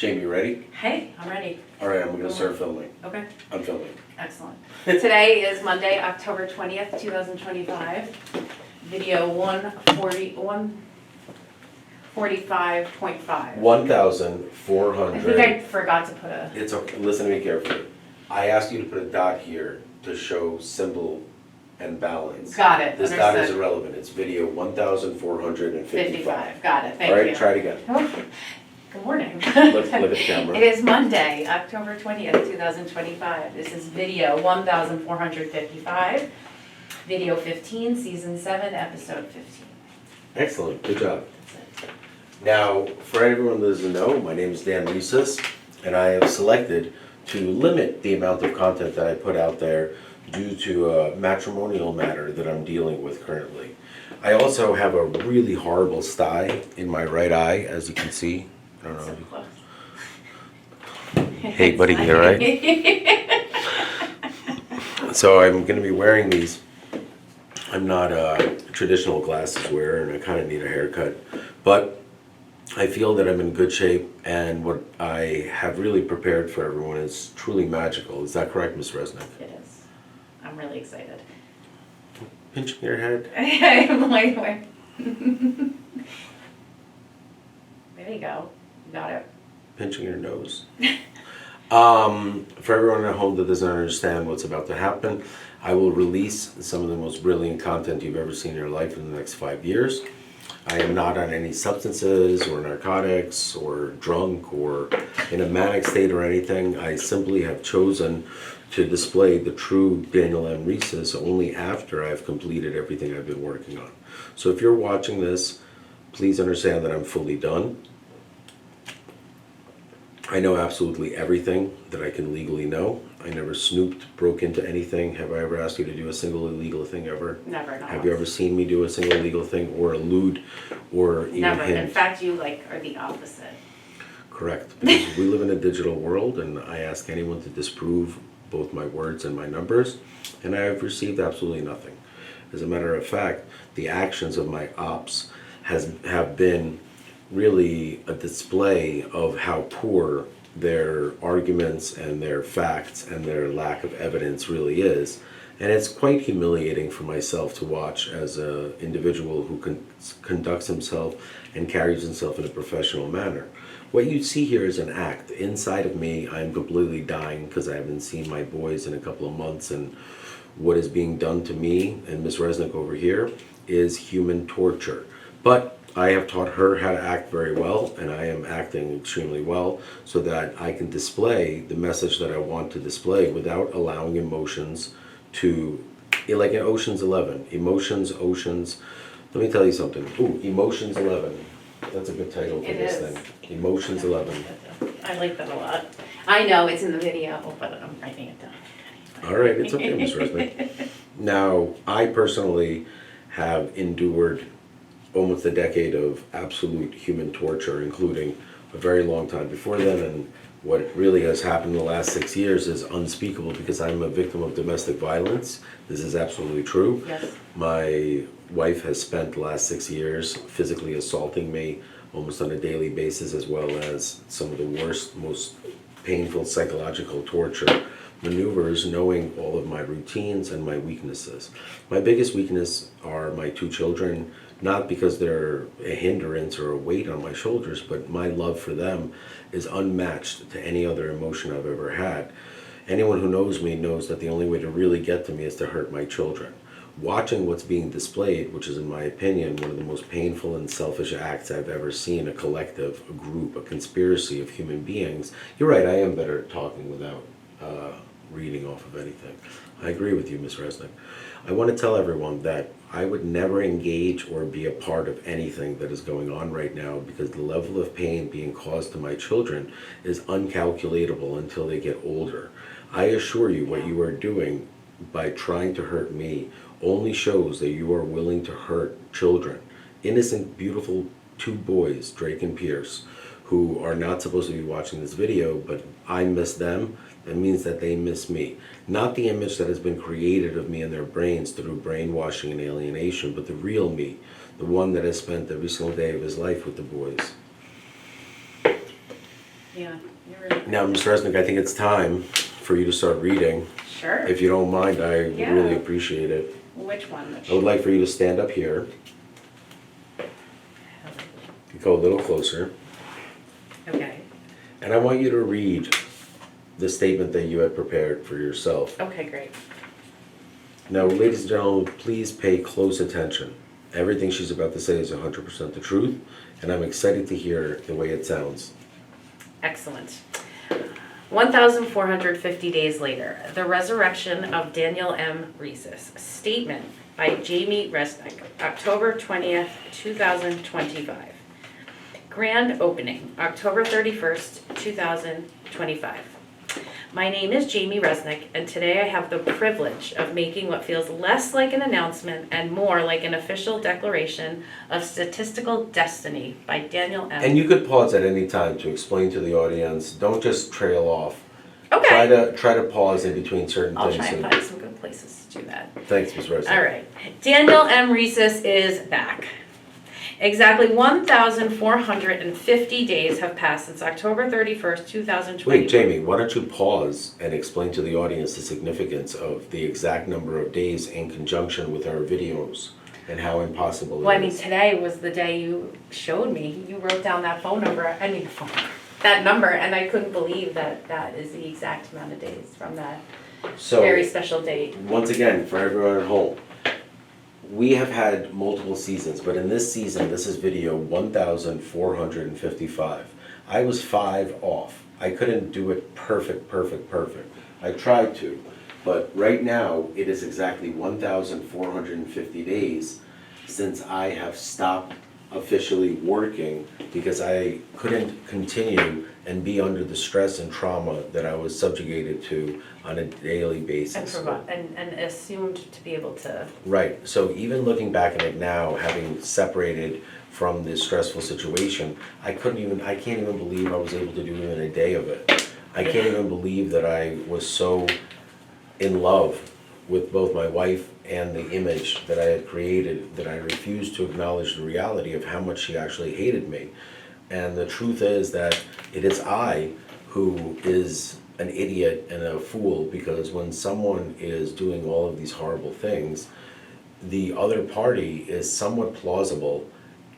Jamie, ready? Hey, I'm ready. All right, I'm gonna start filming. Okay, I'm filming. excellent. Today is Monday, October 20th, 2025. Video 145.5. I 1,400. think I forgot to put a, It's okay, listen to me carefully. I asked you to put a dot here to show symbol and balance. got it, This dot is understood. irrelevant, it's video 1,455. 55, got it, thank you. All right, try it again. Good morning. Look at the camera. It is Monday, October 20th, 2025. This is video 1,455, video 15, season 7, episode 15. Excellent, good job. That's it. Now, for everyone that doesn't know, my name is Dan Reeses, and I have selected to limit the amount of content that I put out there due to a matrimonial matter that I'm dealing with currently. I also have a really horrible sty in my right eye, as you can see. I don't know. So close. Hey, buddy, you all right? So I'm going to be wearing these. I'm not a traditional glasses wearer, and I kind of need a haircut. But I feel that I'm in good shape, and what I have really prepared for everyone is truly magical. Is that correct, Ms. Resnick? It is. I'm really excited. Pinching your head. I'm like, wait. There you go. Got it. Pinching your nose. For everyone at home that doesn't understand what's about to happen, I will release some of the most brilliant content you've ever seen in your life in the next 5 years. I am not on any substances or narcotics or drunk or in a manic state or anything. I simply have chosen to display the true Daniel M. Reeses only after I've completed everything I've been working on. So if you're watching this, please understand that I'm fully done. I know absolutely everything that I can legally know. I never snooped, broke into anything. Have I ever asked you to do a single illegal thing ever? Never. Have you ever seen me do a single illegal thing or allude or even Never. In hint? fact, you are the opposite. Correct, because we live in a digital world, and I ask anyone to disprove both my words and my numbers, and I have received absolutely nothing. As a matter of fact, the actions of my ops have been really a display of how poor their arguments and their facts and their lack of evidence really is. And it's quite humiliating for myself to watch as an individual who conducts himself and carries himself in a professional manner. What you see here is an act. Inside of me, I'm completely dying because I haven't seen my boys in a couple of months, and what is being done to me and Ms. Resnick over here is human torture. But I have taught her how to act very well, and I am acting extremely well so that I can display the message that I want to display without allowing emotions to, like in Ocean's 11, oceans. Let me tell you something. Ooh, Emotions 11. That's a good title for It this is. thing. Emotions 11. I like that a lot. I know it's in the video, but I'm writing it down. All right, it's okay, Ms. Resnick. Now, I personally have endured almost a decade of absolute human torture, including a very long time before then, and what really has happened in the last 6 years is unspeakable because I'm a victim of domestic violence. This is absolutely true. Yes. My wife has spent the last 6 years physically assaulting me almost on a daily basis, as well as some of the worst, most painful psychological torture maneuvers, knowing all of my routines and my weaknesses. My biggest weakness are my 2 children, not because they're a hindrance or a weight on my shoulders, but my love for them is unmatched to any other emotion I've ever had. Anyone who knows me knows that the only way to really get to me is to hurt my children. Watching what's being displayed, which is in my opinion one of the most painful and selfish acts I've ever seen, a collective, a group, a conspiracy of human beings. You're right, I am better at talking without reading off of anything. I agree with you, Ms. Resnick. I want to tell everyone that I would never engage or be a part of anything that is going on right now because the level of pain being caused to my children is uncalculatable until they get older. I assure you what you are doing by trying to hurt me only shows that you are willing to hurt children. Innocent, beautiful 2 boys, Drake and Pierce, who are not supposed to be watching this video, but I miss them. That means that they miss me. Not the image that has been created of me in their brains through brainwashing and alienation, but the real me, the one that has spent every single day of his life with the boys. Yeah, you're really. Now, Ms. Resnick, I think it's time for you to start reading. Sure. If you don't mind, I would Yeah. really appreciate it. Which one? I would like for you to stand up here. You go a little closer. Okay. And I want you to read the statement that you had prepared for yourself. Okay, great. Now, ladies and gentlemen, please pay close attention. Everything she's about to say is 100% the truth, and I'm excited to hear the way it sounds. Excellent. 1,450 days later, the resurrection of Daniel M. Rhesus. Statement by Jamie Resnick, October 20th, 2025. Grand opening, October 31st, 2025. My name is Jamie Resnick, and today I have the privilege of making what feels less like an announcement and more like an official declaration of statistical destiny by Daniel M. And you could pause at any time to explain to the audience. Don't just trail off. Okay. Try to pause in between certain I'll things. try and find some good places to do that. Thanks, Ms. Resnick. All right. Daniel M. Rhesus is back. Exactly 1,450 days have passed since October 31st, 2020. Wait, Jamie, why don't you pause and explain to the audience the significance of the exact number of days in conjunction with our videos and how impossible it Well, I mean, is. today was the day you showed me. You wrote down that that number, and I couldn't believe that that is the exact amount of days from that very So, special date. once again, for everyone at home, we have had multiple seasons, but in this season, this is video 1,455. I was 5 off. I couldn't do it perfect. I tried to, but right now, it is exactly 1,450 days since I have stopped officially working because I couldn't continue and be under the stress and trauma that I was subjugated to on a daily basis. And assumed to be able to. Right, so even looking back at it now, having separated from this stressful situation, I can't even believe I was able to do even a day of it. I can't even believe that I was so in love with both my wife and the image that I had created that I refused to acknowledge the reality of how much she actually hated me. And the truth is that it is I who is an idiot and a fool, because when someone is doing all of these horrible things, the other party is somewhat plausible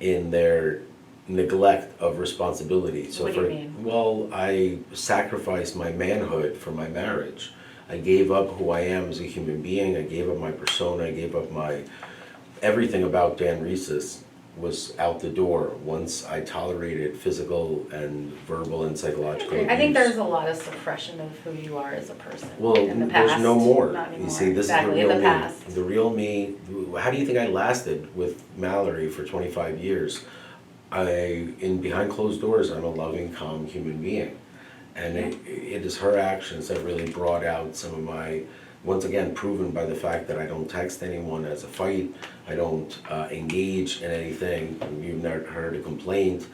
in their neglect of responsibility. So What do you mean? Well, I sacrificed my manhood for my marriage. I gave up who I am as a human being. I gave up my persona. I gave up my everything about Dan Rhesus was out the door once I tolerated physical and verbal and psychological abuse. I think there's a lot of suppression of who you are as a person. Well, in the past. there's no more. Not anymore. You see, this Exactly, is the in real the me. past. The real me. How do you think I lasted with Mallory for 25 years? In behind closed doors, I'm a loving, calm human being. And it is her actions that really brought out some of my, once again, proven by the fact that I don't text anyone as a fight, I don't engage in anything. You've never heard a complaint.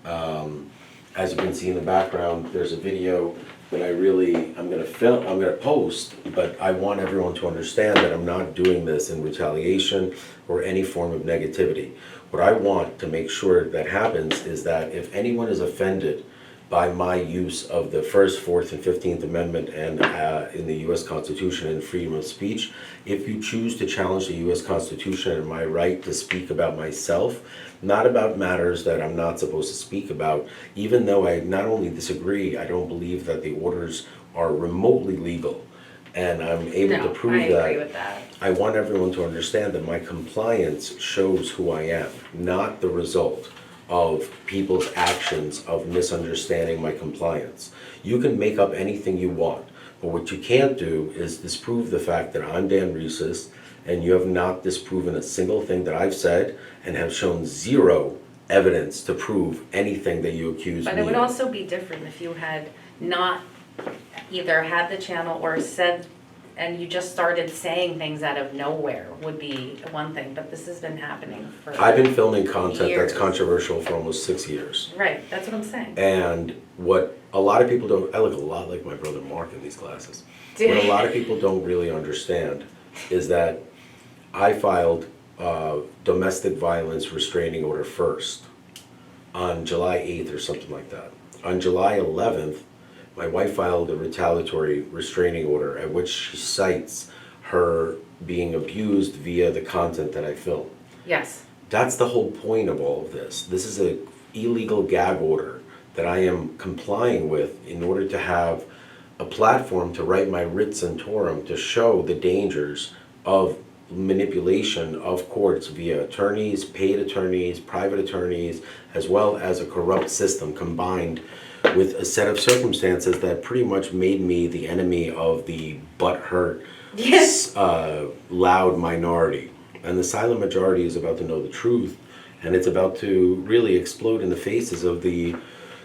As you can see in the background, there's a video that I'm gonna post, but I want everyone to understand that I'm not doing this in retaliation or any form of negativity. What I want to make sure that happens is that if anyone is offended by my use of the First, Fourth, and 15th Amendment and in the U.S. Constitution and freedom of speech, if you choose to challenge the U.S. Constitution and my right to speak about myself, not about matters that I'm not supposed to speak about, even though I not only disagree, I don't believe that the orders are remotely legal, and I'm able to prove I agree with that. I want everyone to understand that my compliance shows who I am, not the result of people's actions of misunderstanding my compliance. You can make up anything you want, but what you can't do is disprove the fact that I'm Dan Rhesus, and you have not disproven a single thing that I've said and have shown zero evidence to prove anything that you accuse me of. But it would also be different if you had not either had the channel or said, and you just started saying things out of nowhere would be one thing, but this has been happening for I've been filming content years. that's controversial for almost 6 years. Right, that's what I'm saying. And what a lot of people don't, I look a lot like my brother Mark in these glasses. What a lot of people don't really understand is that I filed domestic violence restraining order first on July 8th or something like that. On July 11th, my wife filed a retaliatory restraining order at which she cites her being abused via the content that I filmed. Yes. That's the whole point of all of this. This is a illegal gag order that I am complying with in order to have a platform to write my writ centorum to show the dangers of manipulation of courts via attorneys, paid attorneys, private attorneys, as well as a corrupt system combined with a set of circumstances that pretty much made me the enemy of the butthurt, Yes. loud minority. And the silent majority is about to know the truth, and it's about to really explode in the faces of the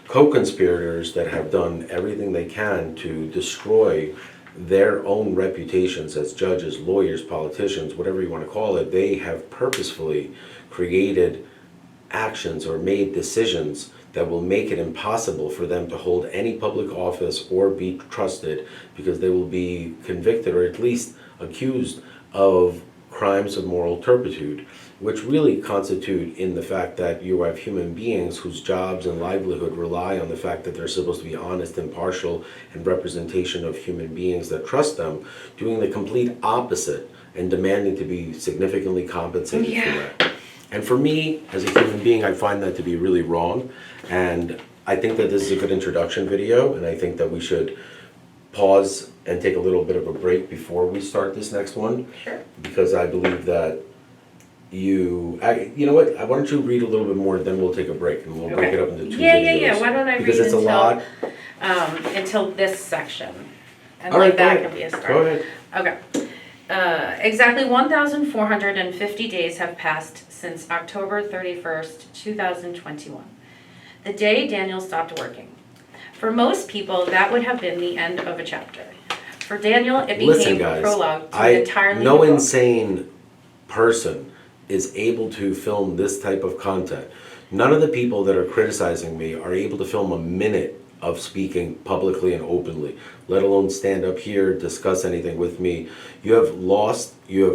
co-conspirators that have done everything they can to destroy their own reputations as judges, lawyers, politicians, whatever you want to call it. They have purposefully created actions or made decisions that will make it impossible for them to hold any public office or be trusted, because they will be convicted or at least accused of crimes of moral turpitude, which really constitute in the fact that you have human beings whose jobs and livelihood rely on the fact that they're supposed to be honest, impartial, and representation of human beings that trust them, doing the complete opposite and demanding to be significantly compensated for that. And for me, as a human being, I find that to be really wrong. And I think that this is a good introduction video, and I think that we should pause and take a little bit of a break before we start this next one. Sure. Because I believe that you know what? Why don't you read a little bit more, then we'll take a break, and we'll break it up into two videos. Yeah. Why don't I because read it's a lot. until this section, and All right, that go can be a start. Go ahead. Okay. Exactly 1,450 days have passed since October 31st, 2021, the day Daniel stopped working. For most people, that would have been the end of a chapter. For Daniel, it became a prologue to an entirely no new book. insane person is able to film this type of content. None of the people that are criticizing me are able to film a minute of speaking publicly and openly, let alone stand up here, discuss anything with me. You have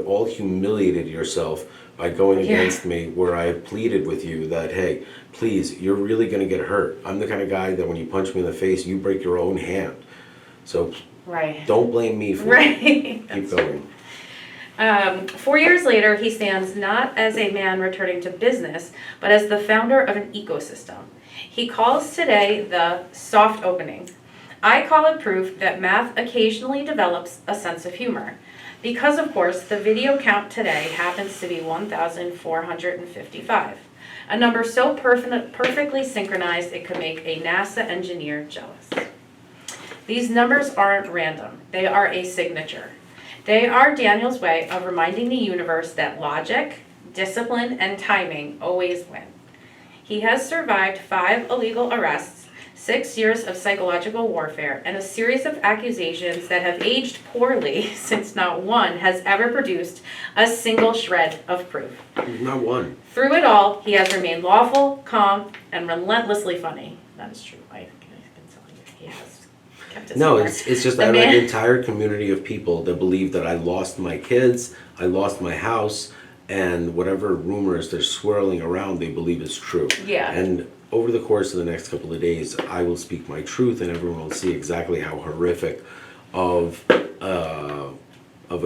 all humiliated yourself by going against me, where I have pleaded with you that, hey, please, you're really gonna get hurt. I'm the kind of guy that when you punch me in the face, you break your own hand. So don't blame me for it. Keep going. 4 years later, he stands not as a man returning to business, but as the founder of an ecosystem. He calls today the soft opening. I call it proof that math occasionally develops a sense of humor. Because, of course, the video count today happens to be 1,455, a number so perfectly synchronized it could make a NASA engineer jealous. These numbers aren't random. They are a signature. They are Daniel's way of reminding the universe that logic, discipline, and timing always win. He has survived 5 illegal arrests, 6 years of psychological warfare, and a series of accusations that have aged poorly since not one has ever produced a single shred of proof. Not one. Through it all, he has remained lawful, calm, and relentlessly funny. That is true. I can tell you, he has kept his humor. It's just I have an entire community of people that believe that I lost my kids, I lost my house, and whatever rumors they're swirling around, they believe is true. Yeah. And over the course of the next couple of days, I will speak my truth, and everyone will see exactly how horrific of a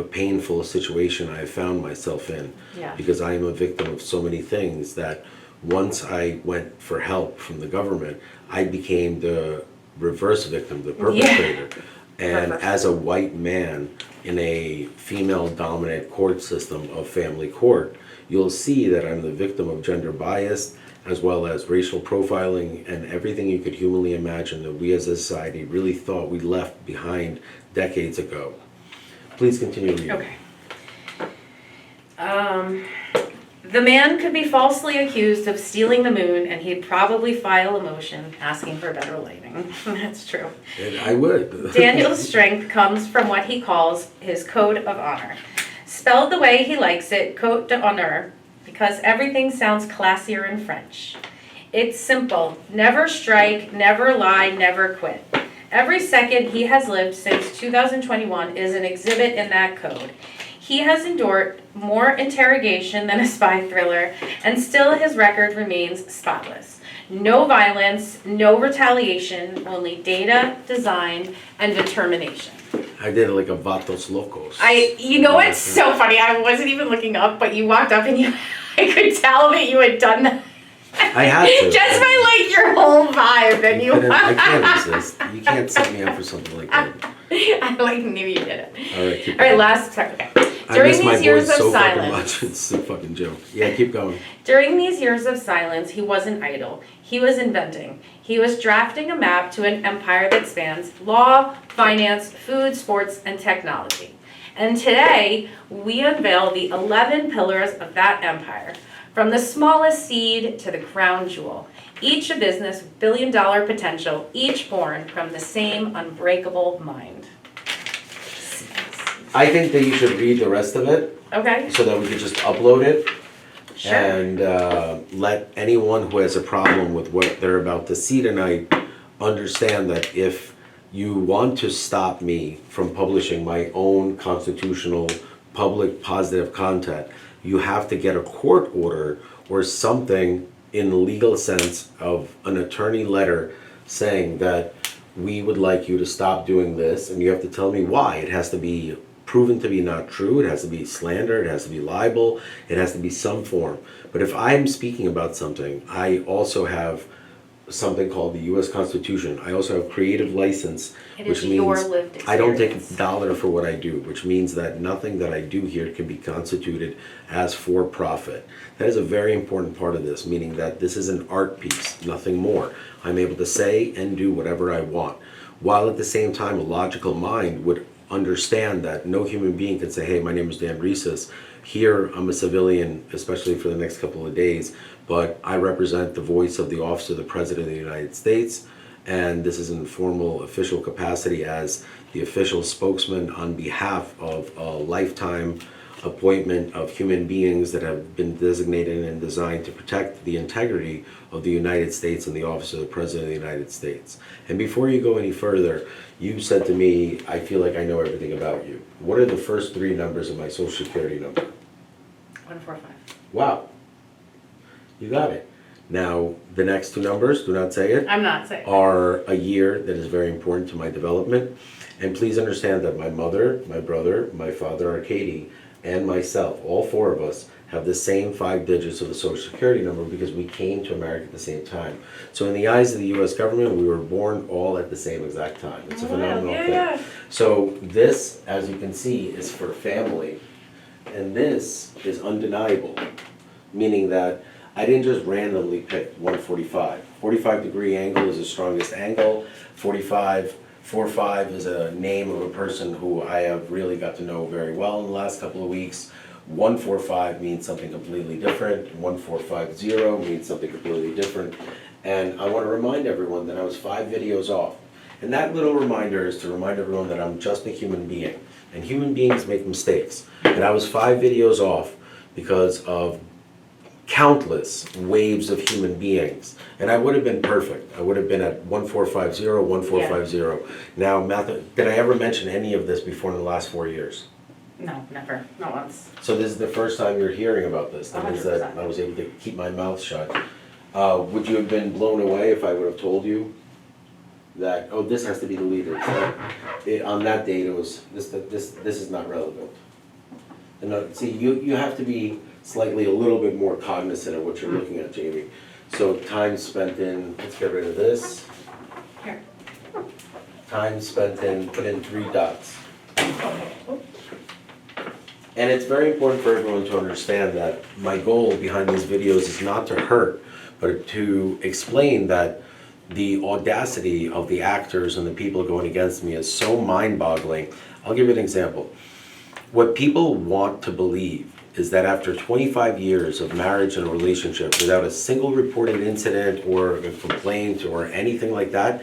painful situation I have found myself in. Yeah. Because I am a victim of so many things that once I went for help from the government, I became the reverse victim, the perpetrator. And as a white man in a female-dominant court system of family court, you'll see that I'm the victim of gender bias, as well as racial profiling and everything you could humanly imagine that we as a society really thought we left behind decades ago. Please continue reading. Okay. The man could be falsely accused of stealing the moon, and he'd probably file a motion asking for better lighting. That's true. And I would. Daniel's strength comes from what he calls his code of honor. Spelled the way he likes it, code d'honneur, because everything sounds classier in French. It's simple. Never strike, never lie, never quit. Every second he has lived since 2021 is an exhibit in that code. He has endured more interrogation than a spy thriller, and still his record remains spotless. No violence, no retaliation, only data, design, and determination. I did it like a Vatos Locos. You know what's so funny? I wasn't even looking up, but you walked up and I could tell that you had done that. I had to. Just by like your whole vibe, and you. I can't resist. You can't set me up for something like that. I like knew you did it. All right, keep All right, going. last okay. I During miss my these years boys of so fucking silence, much. It's a fucking joke. Yeah, keep going. during these years of silence, he wasn't idle. He was inventing. He was drafting a map to an empire that spans law, finance, food, sports, and technology. And today, we unveil the 11 pillars of that empire, from the smallest seed to the crown jewel. Each a business with billion-dollar potential, each born from the same unbreakable mind. I think that you should read the rest of it Okay? so that we could just upload it Sure. and let anyone who has a problem with what they're about to see tonight understand that if you want to stop me from publishing my own constitutional public positive content, you have to get a court order or something in the legal sense of an attorney letter saying that we would like you to stop doing this, and you have to tell me why. It has to be proven to be not true, it has to be slander, it has to be libel, it has to be some form. But if I'm speaking about something, I also have something called the U.S. Constitution. I also have creative license, It which is your means lived experience. I don't take a dollar for what I do, which means that nothing that I do here can be constituted as for profit. That is a very important part of this, meaning that this is an art piece, nothing more. I'm able to say and do whatever I want, while at the same time a logical mind would understand that no human being can say, hey, my name is Dan Rhesus. Here, I'm a civilian, especially for the next couple of days, but I represent the voice of the Office of the President of the United States, and this is in formal official capacity as the official spokesman on behalf of a lifetime appointment of human beings that have been designated and designed to protect the integrity of the United States and the Office of the President of the United States. And before you go any further, you said to me, I feel like I know everything about you. What are the first three numbers of my Social Security number? 145. Wow. You got it. Now, the next two numbers, do not say it, I'm not saying. are a year that is very important to my development. And please understand that my mother, my brother, my father, Arcady, and myself, all four of us, have the same 5 digits of the Social Security number because we came to America at the same time. So in the eyes of the US government, we were born all at the same exact time. It's a phenomenal thing. Yeah. So this, as you can see, is for family, and this is undeniable, meaning that I didn't just randomly pick 145. 45-degree angle is the strongest angle. 45 is a name of a person who I have really got to know very well in the last couple of weeks. 145 means something completely different. 1450 means something completely different. And I want to remind everyone that I was 5 videos off. And that little reminder is to remind everyone that I'm just a human being. And human beings make mistakes. And I was 5 videos off because of countless waves of human beings. And I would have been perfect. I would have been at 1450, 1450. Now, did I ever mention any of this before in the last 4 years? No, never. Not once. So this is the first time you're hearing about this. That means that 100%. I was able to keep my mouth shut. Would you have been blown away if I would have told you that, oh, this has to be deleted? On that date, it was, this is not relevant. And see, you have to be slightly a little bit more cognizant of what you're looking at, Jamie. So time spent in, let's get rid of this. Here. Time spent in, put in 3 dots. And it's very important for everyone to understand that my goal behind these videos is not to hurt, but to explain that the audacity of the actors and the people going against me is so mind-boggling. I'll give you an example. What people want to believe is that after 25 years of marriage and a relationship without a single reported incident or a complaint or anything like that,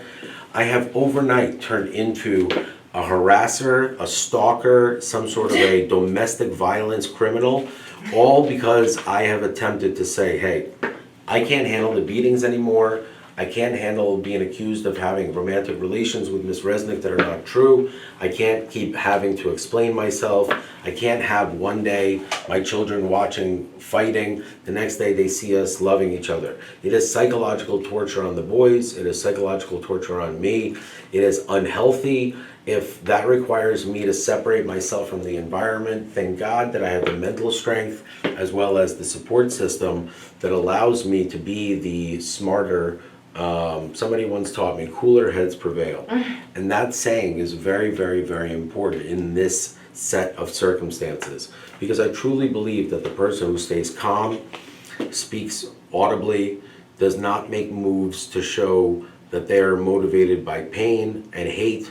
I have overnight turned into a harasser, a stalker, some sort of a domestic violence criminal, all because I have attempted to say, hey, I can't handle the beatings anymore. I can't handle being accused of having romantic relations with Miss Resnick that are not true. I can't keep having to explain myself. I can't have one day my children watching fighting, the next day they see us loving each other. It is psychological torture on the boys. It is psychological torture on me. It is unhealthy. If that requires me to separate myself from the environment, thank God that I have the mental strength as well as the support system that allows me to be the smarter, somebody once taught me, cooler heads prevail. And that saying is very, very, very important in this set of circumstances, because I truly believe that the person who stays calm, speaks audibly, does not make moves to show that they are motivated by pain and hate.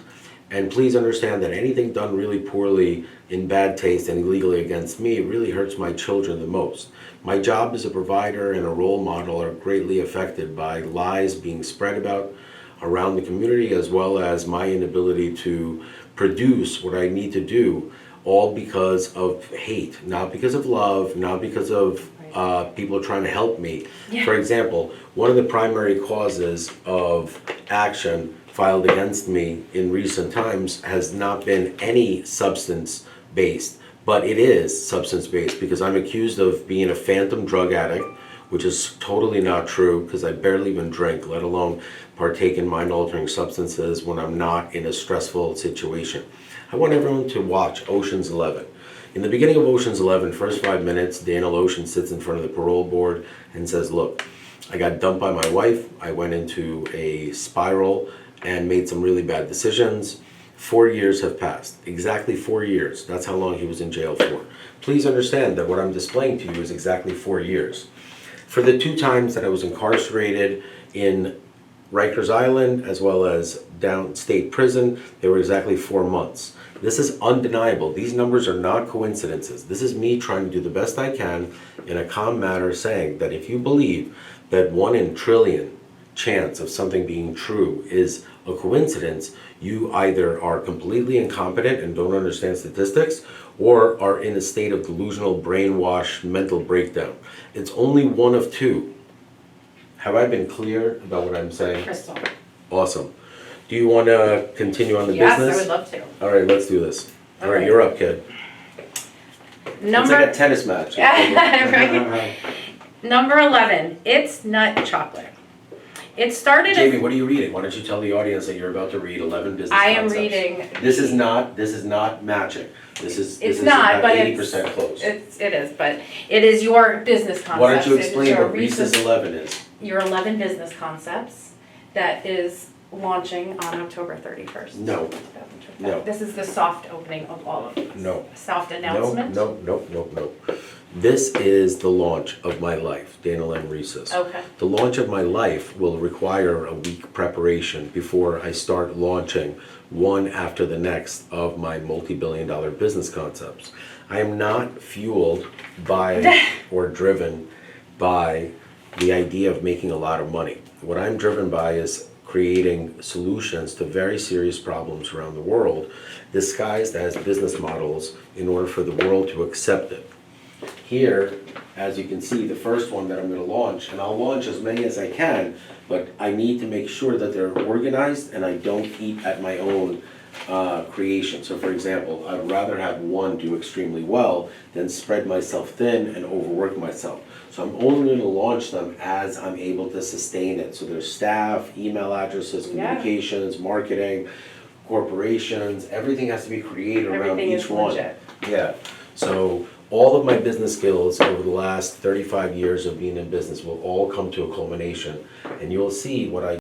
And please understand that anything done really poorly, in bad taste and illegally against me, it really hurts my children the most. My job as a provider and a role model are greatly affected by lies being spread about around the community, as well as my inability to produce what I need to do, all because of hate, not because of love, not because of people trying to help me. Yeah. For example, one of the primary causes of action filed against me in recent times has not been any substance-based, but it is substance-based because I'm accused of being a phantom drug addict, which is totally not true because I barely even drink, let alone partake in mind-altering substances when I'm not in a stressful situation. I want everyone to watch Ocean's 11. In the beginning of Ocean's 11, first 5 minutes, Daniel Ocean sits in front of the parole board and says, look, I got dumped by my wife, I went into a spiral and made some really bad decisions. 4 years have passed, exactly 4 years. That's how long he was in jail for. Please understand that what I'm displaying to you is exactly 4 years. For the 2 times that I was incarcerated in Rikers Island as well as downstate prison, they were exactly 4 months. This is undeniable. These numbers are not coincidences. This is me trying to do the best I can in a calm manner, saying that if you believe that 1 in trillion chance of something being true is a coincidence, you either are completely incompetent and don't understand statistics, or are in a state of delusional, brainwashed, mental breakdown. It's only one of 2. Have I been clear about what I'm saying? Crystal. Awesome. Do you want to continue on the Yes, business? I would love to. All right, let's do this. All right, Okay. you're up, kid. It's Number like a tennis match. Right. Number 11, it's nut chocolate. It started Jamie, as what are you reading? Why don't you tell the audience that you're about to read 11 business I am concepts. reading. This is not matching. This is not, about but 80% close. it is, but it is your business concepts. Why don't you It is explain your what Reese's 11 is? Your 11 business concepts that is launching on October 31st. No. 2025. No. This is the soft opening of all of these. No. Soft announcement. No. This is the launch of my life, Daniel M. Reese's. Okay. The launch of my life will require a week preparation before I start launching one after the next of my multi-billion-dollar business concepts. I am not fueled by or driven by the idea of making a lot of money. What I'm driven by is creating solutions to very serious problems around the world, disguised as business models in order for the world to accept it. Here, as you can see, the first one that I'm going to launch, and I'll launch as many as I can, but I need to make sure that they're organized and I don't eat at my own creation. So for example, I'd rather have one do extremely well than spread myself thin and overwork myself. So I'm only going to launch them as I'm able to sustain it. So there's staff, email addresses, communications, marketing, corporations, everything has to be created around Everything each is one. legit. Yeah. So all of my business skills over the last 35 years of being in business will all come to a culmination, and you'll see what I